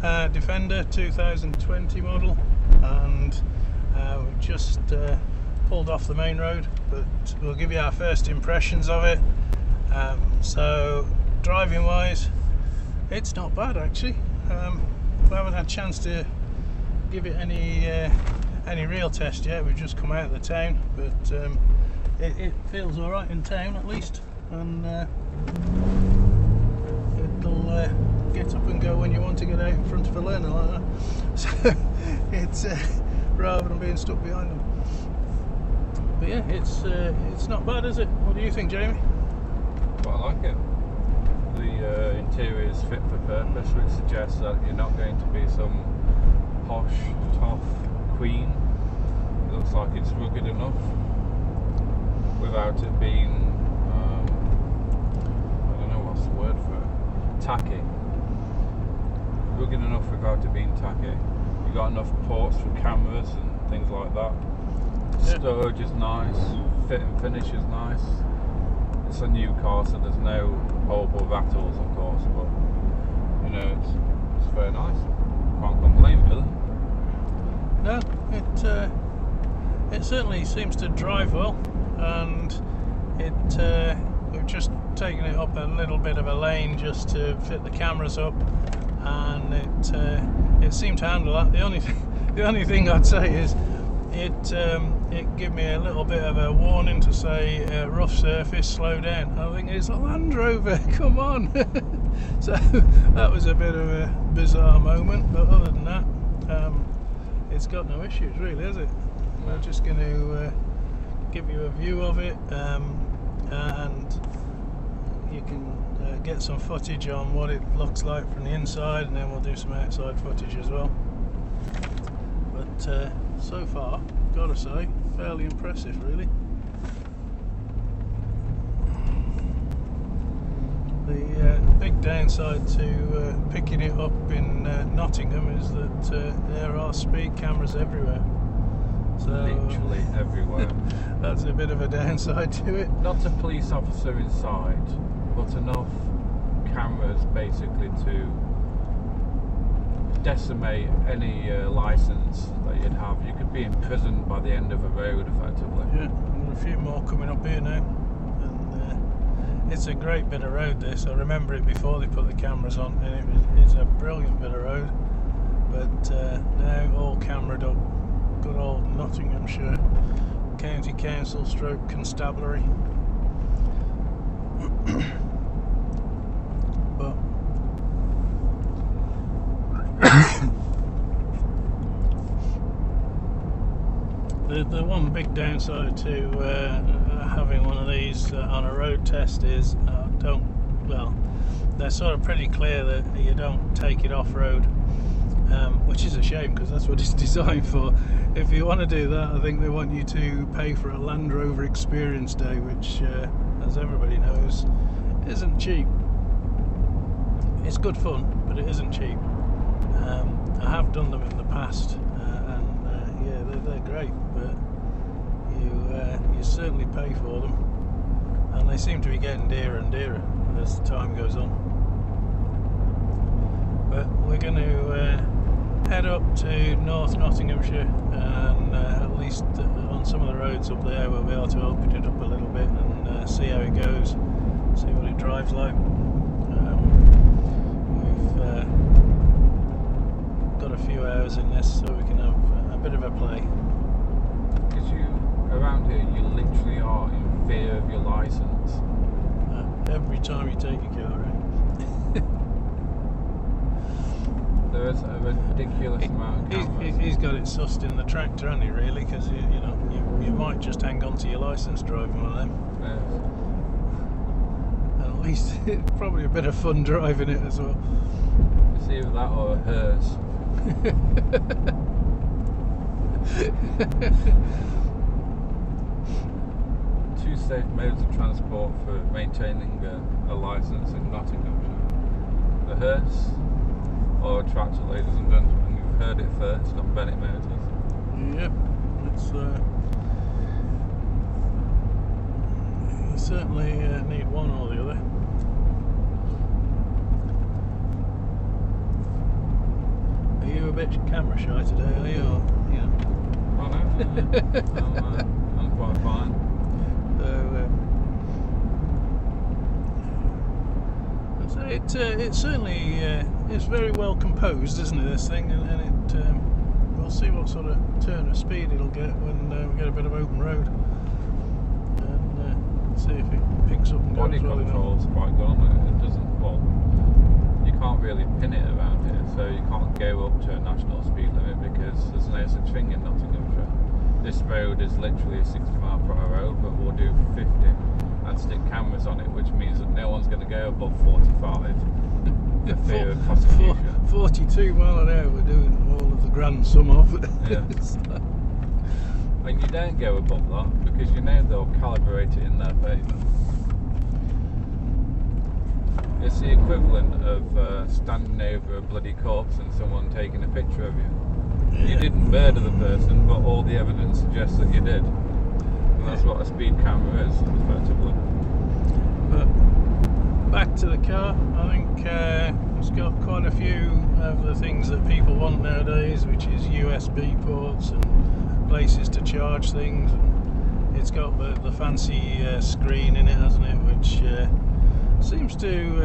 Defender 2020 model, and we've just pulled off the main road, but we'll give you our first impressions of it. So driving wise, it's not bad actually. We haven't had a chance to give it any real test yet. We've just come out of the town, but it feels alright in town at least, and it'll get up and go when you want to get out in front of a learner like that. So it's rather than being stuck behind them. But yeah, it's not bad, is it? What do you think, Jamie? Quite like it. The interior is fit for purpose, which suggests that you're not going to be some posh, tough queen. It looks like it's rugged enough without it being, I don't know what's the word for it, tacky. Rugged enough without it being tacky. You've got enough ports for cameras and things like that. Storage is nice, fit and finish is nice. It's a new car, so there's no horrible rattles, of course, but you know, it's very nice. Can't complain, really. No, it certainly seems to drive well, and we've just taken it up a little bit of a lane just to fit the cameras up, and it seemed to handle that. The only thing I'd say is it gave me a little bit of a warning to say rough surface, slow down. I think it's a Land Rover, come on. So that was a bit of a bizarre moment, but other than that, it's got no issues really, has it? We're just going to give you a view of it, and you can get some footage on what it looks like from the inside, and then we'll do some outside footage as well. But so far, gotta say, fairly impressive really. The big downside to picking it up in Nottingham is that there are speed cameras everywhere. So literally everywhere. That's a bit of a downside to it. Not a police officer inside, but enough cameras basically to decimate any license that you'd have. You could be imprisoned by the end of a road, effectively. Yeah, and there are a few more coming up here now, and it's a great bit of road this. I remember it before they put the cameras on, and it's a brilliant bit of road, but now all cameraed up. Good old Nottinghamshire County Council stroke Constabulary. But the one big downside to having one of these on a road test is they're sort of pretty clear that you don't take it off-road, which is a shame because that's what it's designed for. If you want to do that, I think they want you to pay for a Land Rover Experience Day, which as everybody knows isn't cheap. It's good fun, but it isn't cheap. I have done them in the past, and yeah, they're great, but you certainly pay for them, and they seem to be getting dearer and dearer as time goes on. But we're going to head up to North Nottinghamshire, and at least on some of the roads up there we'll be able to open it up a little bit and see how it goes, see what it drives like. We've got a few hours in this, so we can have a bit of a play. Because around here, you literally are in fear of your license. Every time you take your car out. There is a ridiculous amount of cameras. He's got it sussed in the tractor, hasn't he, really? Because you might just hang on to your license driving one of them. Yes. And at least it's probably a bit of fun driving it as well. It's either that or a hearse. Two safe modes of transport for maintaining a license in Nottinghamshire: the hearse or a tractor, ladies and gentlemen. You've heard it first on Bennett Motors. Yep, it's you certainly need one or the other. a bit camera shy today, are you? Or, you know? Oh no, I'm quite fine. So it certainly is very well composed, isn't it? This thing, and it we'll see what sort of turn of speed it'll get when we get a bit of open road, and see if it picks up and Body goes well control's quite good on it. It doesn't. Well, you can't really pin it around here, so you can't go up to a national speed limit because there's no such thing in Nottinghamshire. This road is literally a 60-mile-per-hour road, but we'll do 50 and stick cameras on it, which means that no one's going to go above 45 for fear of prosecution. 42 mile an hour we're doing all of the grand sum of. Yeah. And you don't go above that because you know they'll calibrate it in their favour. It's the equivalent of standing over a bloody corpse and someone taking a picture of you. Yeah. You didn't murder the person, but all the evidence suggests that you did. And that's what a speed camera is, effectively. But back to the car, I think it's got quite a few of the things that people want nowadays, which is USB ports and places to charge things. And it's got the fancy screen in it, hasn't it? Which seems to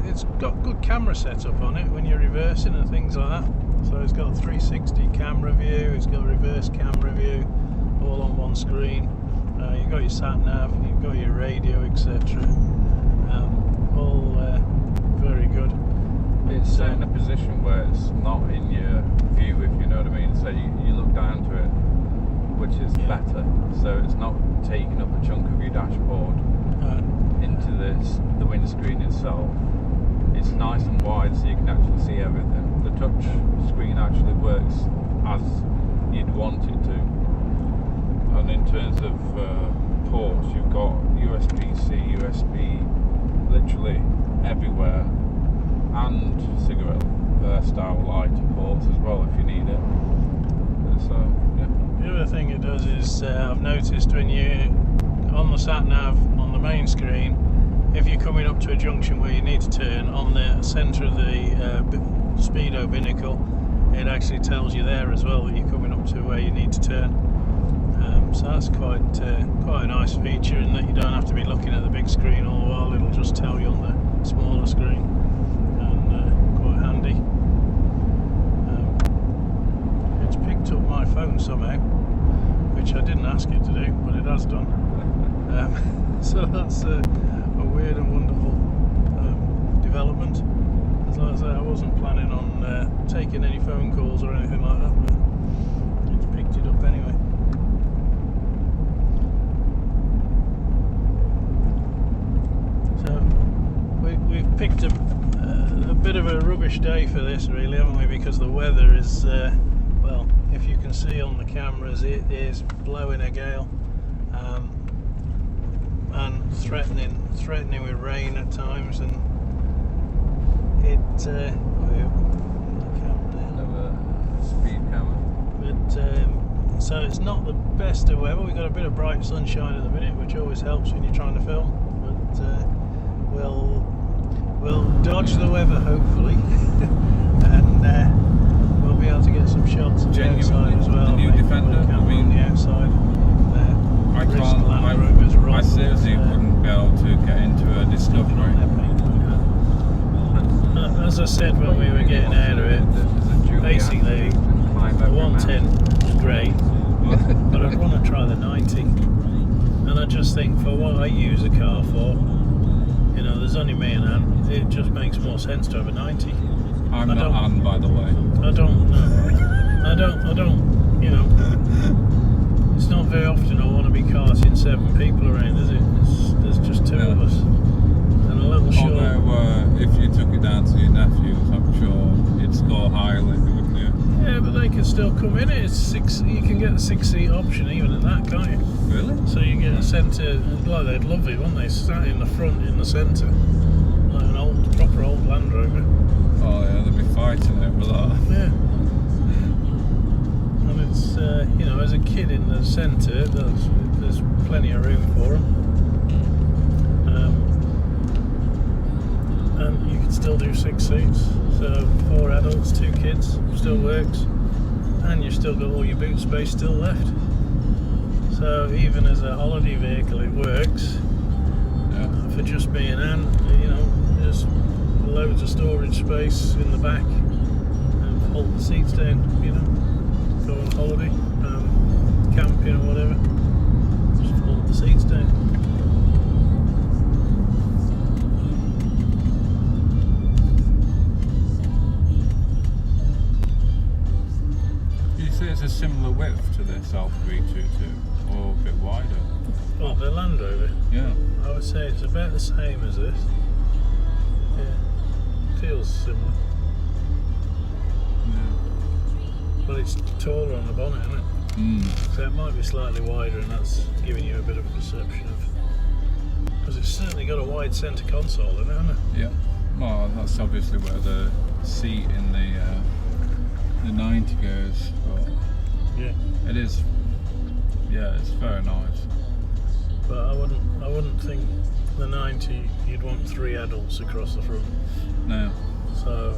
it's got good camera setup on it when you're reversing and things like that. So it's got a 360 camera view, it's got a reverse camera view, all on one screen. You've got your sat nav, you've got your radio, etc. All very good. It's set in a position where it's not in your view, if you know what I mean. So you look down to it, which is better. So it's not taking up a chunk of your dashboard into the windscreen itself. It's nice and wide, so you can actually see everything. The touch screen actually works as you'd want it to. And in terms of ports, you've got USB-C, USB, literally everywhere, and cigarette style lighter ports as well if you need it. So yeah. The other thing it does is I've noticed when you on the sat nav on the main screen, if you're coming up to a junction where you need to turn, on the centre of the speedo binnacle, it actually tells you there as well that you're coming up to where you need to turn. So that's quite a nice feature, in that you don't have to be looking at the big screen all the while. It'll just tell you on the smaller screen, and quite handy. It's picked up my phone somehow, which I didn't ask it to do, but it has done. So that's a weird and wonderful development. As like I say, I wasn't planning on taking any phone calls or anything like that, but it's picked it up anyway. So we've picked a bit of a rubbish day for this, really, haven't we? Because the weather is, well, if you can see on the cameras, it is blowing a gale. And threatening with rain at times, and speed camera. But so it's not the best of weather. We've got a bit of bright sunshine at the minute, which always helps when you're trying to film. But we'll dodge the weather, hopefully, and we'll be able to get some shots of the outside as well. The new Defender. I mean, on the outside. I seriously wouldn't be able to get into a Discovery. As I said when we were getting out of it, basically the 110 is great, but I'd want to try the 90. And I just think, for what I use a car for, you know, there's only me and Anne, it just makes more sense to have a 90. I'm not Anne, by the way. I don't, you know, it's not very often I want to be carting 7 people around, is it? There's just 2 of us. And a little short. Although, if you took it down to your nephews, I'm sure you'd score highly, wouldn't you? Yeah, but they can still come in. It's 6. You can get a 6-seat option even at that, can't you? Really? So you get a centre. Like, they'd love it, wouldn't they? Sat in the front, in the centre, like an proper old Land Rover. Oh yeah, they'd be fighting over that. Yeah. And it's you know, as a kid in the centre, there's plenty of room for them. And you can still do 6 seats. So 4 adults, 2 kids, still works, and you've still got all your boot space still left. So even as a holiday vehicle, it works. For just being an, there's loads of storage space in the back, and hold the seats down. Go on holiday, camping or whatever. Just hold the seats down. It's a similar width to this L322, or a bit wider. Oh, the Land Rover? Yeah. I would say it's about the same as this. Yeah, feels similar. Yeah. But it's taller on the bonnet, isn't it? So it might be slightly wider, and that's giving you a bit of a perception of... Because it's certainly got a wide centre console in it, hasn't it? Yeah. Well, that's obviously where the seat in the 90 goes. But yeah. It is. Yeah, it's very nice. But I wouldn't think the 90 you'd want 3 adults across the front. No. So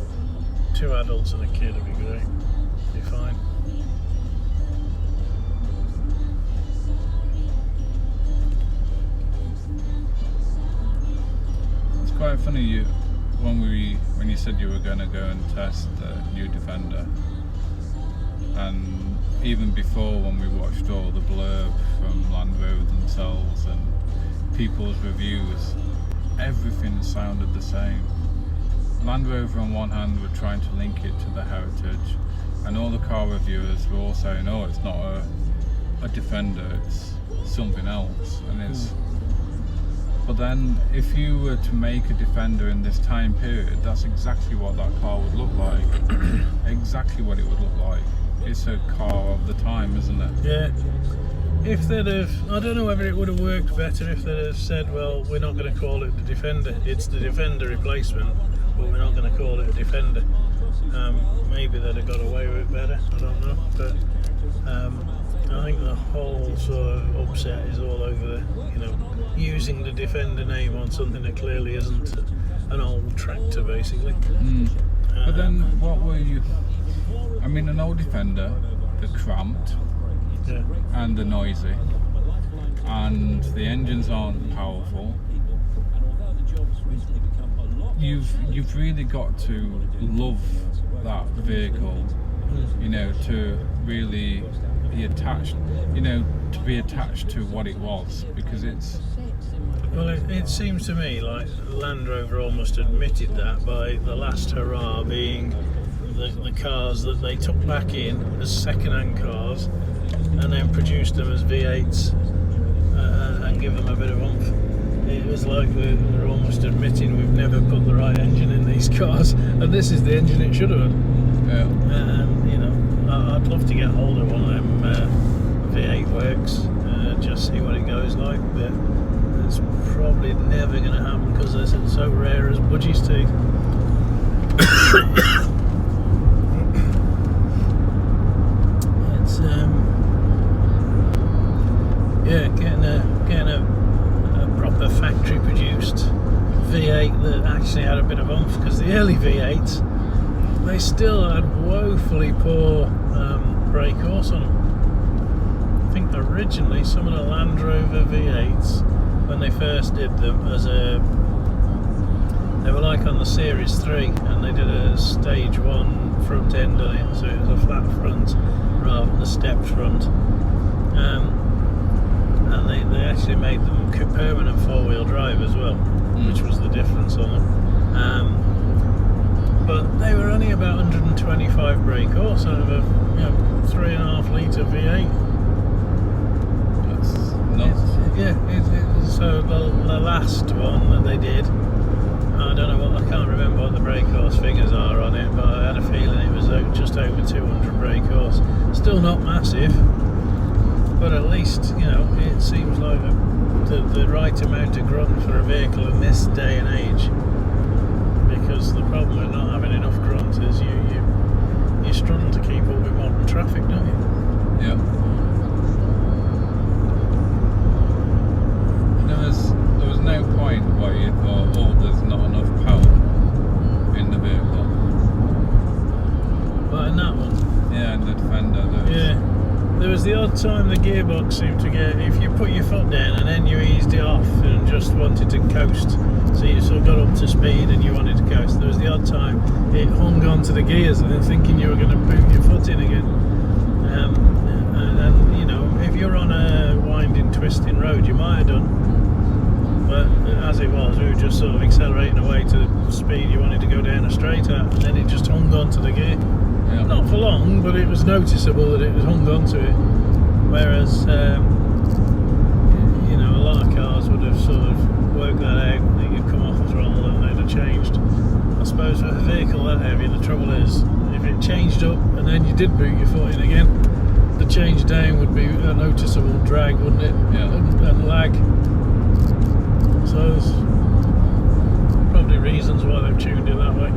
2 adults and a kid would be great. Be fine. It's quite funny when you said you were going to go and test the new Defender, and even before when we watched all the blurb from Land Rover themselves and people's reviews, everything sounded the same. Land Rover on one hand were trying to link it to the heritage, and all the car reviewers were all saying, oh, it's not a Defender, it's something else. And it's but then if you were to make a Defender in this time period, that's exactly what that car would look like. Exactly what it would look like. It's a car of the time, isn't it? Yeah. If they'd have, I don't know whether it would have worked better if they'd have said, well, we're not going to call it the Defender. It's the Defender replacement, but we're not going to call it a Defender. Maybe they'd have got away with it better. I don't know. But I think the whole sort of upset is all over, using the Defender name on something that clearly isn't an old tractor, basically. But then, what were you? I mean, an old Defender, they're cramped, and they're noisy, and the engines aren't powerful. You've really got to love that vehicle, to really be attached, to be attached to what it was, because it's... Well, it seems to me like Land Rover almost admitted that by the last hurrah being the cars that they took back in as second-hand cars and then produced them as V8s and give them a bit of oomph. It was like we're almost admitting we've never put the right engine in these cars, and this is the engine it should have had. Yeah. I'd love to get hold of one of them V8 works, just see what it goes like, but it's probably never going to happen because they're so rare as budgie's teeth. It's getting a proper factory produced V8 that actually had a bit of oomph, because the early V8s, they still had woefully poor brake horse on them. I think originally some of the Land Rover V8s, when they first did them they were like on the Series 3, and they did a stage 1 front end on it, so it was a flat front rather than a stepped front, and they actually made them permanent 4-wheel drive as well, which was the difference on them. But they were only about 125 brake horse out of a 3.5 litre V8. That's nuts. So the last one that they did, I don't know I can't remember what the brake horse figures are on it, but I had a feeling it was just over 200 brake horse. Still not massive, but at least it seems like the right amount of grunt for a vehicle in this day and age. Because the problem with not having enough grunt is you struggle to keep up with modern traffic, don't you? Yeah. There was no point where you thought, oh, there's not enough power in the vehicle. There was the odd time the gearbox seemed to get, if you put your foot down and then you eased it off and just wanted to coast, so you sort of got up to speed and you wanted to coast, there was the odd time it hung onto the gears and then thinking you were going to boot your foot in again. And you know, if you're on a winding, twisting road, you might have done. But as it was, we were just sort of accelerating away to the speed you wanted to go down a straight at, and then it just hung onto the gear. Yeah. Not for long, but it was noticeable that it was hung onto it. Whereas, you know, a lot of cars would have sort of worked that out. They could come off the throttle and they'd have changed. I suppose with a vehicle that heavy, the trouble is, if it changed up and then you did boot your foot in again, the change down would be a noticeable drag, wouldn't it? Yeah. And lag. So there's probably reasons why they've tuned it that way.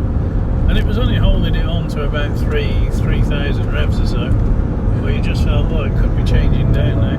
And it was only holding it on to about 3,000 revs or so, where you just felt, well, it could be changing down now.